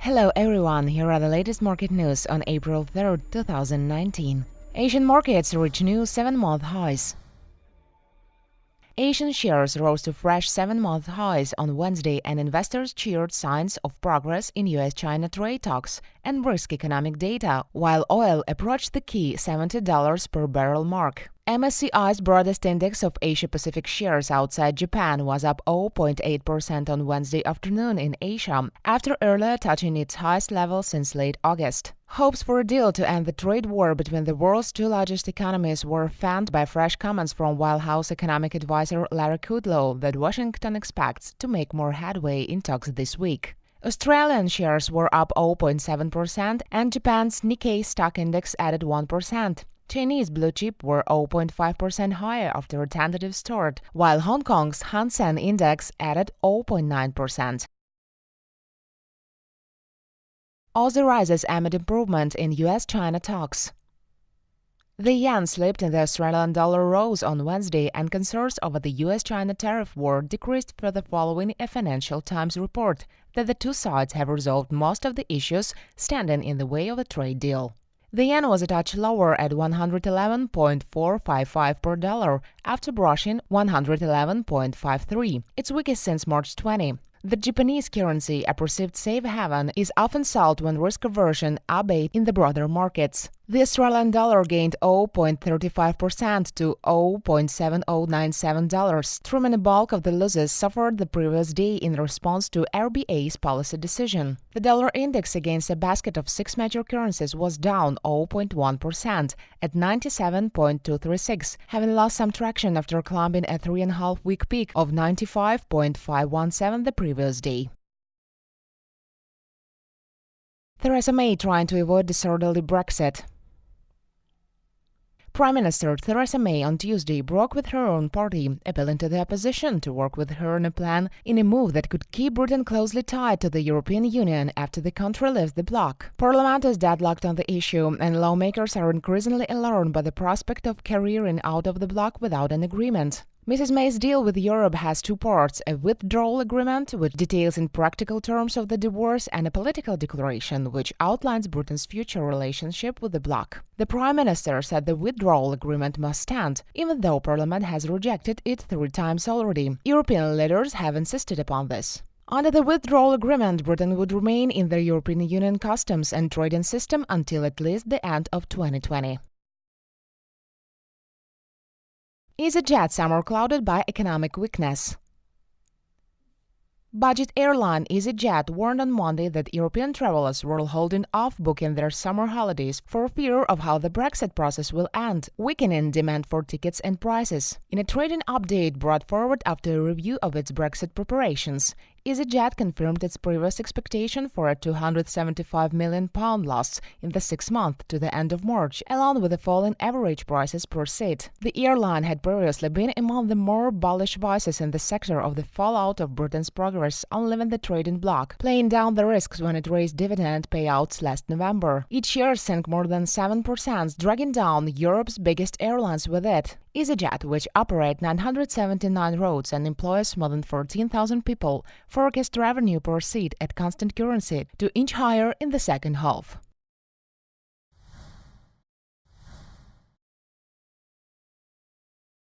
Hello everyone, here are the latest market news on April 3, 2019. Asian markets reach new 7-month highs. Asian shares rose to fresh 7-month highs on Wednesday, and investors cheered signs of progress in U.S China trade talks and brisk economic data, while oil approached the key $70 per barrel mark. MSCI's broadest index of Asia-Pacific shares outside Japan was up 0.8% on Wednesday afternoon in Asia, after earlier touching its highest level since late August. Hopes for a deal to end the trade war between the world's two largest economies were fanned by fresh comments from White House economic advisor Larry Kudlow that Washington expects to make more headway in talks this week. Australian shares were up 0.7%, and Japan's Nikkei stock index added 1%. Chinese blue chip were 0.5% higher after a tentative start, while Hong Kong's Hang Seng index added 0.9%. Aussie rises amid improvement in U.S. China talks. The yen slipped and the Australian dollar rose on Wednesday, and concerns over the U.S. China tariff war decreased further following a Financial Times report that the two sides have resolved most of the issues standing in the way of a trade deal. The yen was a touch lower at 111.455 per dollar after brushing 111.53, its weakest since March 20. The Japanese currency, a perceived safe haven, is often sold when risk aversion abates in the broader markets. The Australian dollar gained 0.35% to $0.7097, trimming a bulk of the losses suffered the previous day in response to RBA's policy decision. The dollar index against a basket of 6 major currencies was down 0.1% at 97.236, having lost some traction after climbing a 3.5-week peak of 95.517 the previous day. Theresa May trying to avoid disorderly Brexit. Prime Minister Theresa May on Tuesday broke with her own party, appealing to the opposition to work with her on a plan in a move that could keep Britain closely tied to the European Union after the country leaves the bloc. Parliament is deadlocked on the issue, and lawmakers are increasingly alarmed by the prospect of carrying out of the bloc without an agreement. Mrs May's deal with Europe has two parts: a withdrawal agreement, which details in practical terms of the divorce, and a political declaration, which outlines Britain's future relationship with the bloc. The Prime Minister said the withdrawal agreement must stand, even though Parliament has rejected it 3 times already. European leaders have insisted upon this. Under the withdrawal agreement, Britain would remain in the European Union customs and trading system until at least the end of 2020. EasyJet summer clouded by economic weakness. Budget airline EasyJet warned on Monday that European travelers were holding off booking their summer holidays for fear of how the Brexit process will end, weakening demand for tickets and prices. In a trading update brought forward after a review of its Brexit preparations, EasyJet confirmed its previous expectation for a £275 million loss in the 6 months to the end of March, along with the falling average prices per seat. The airline had previously been among the more bullish voices in the sector of the fallout of Britain's progress on leaving the trading bloc, playing down the risks when it raised dividend payouts last November. Each share sank more than 7%, dragging down Europe's biggest airlines with it. EasyJet, which operates 979 routes and employs more than 14,000 people, forecast revenue per seat at constant currency to inch higher in the second half.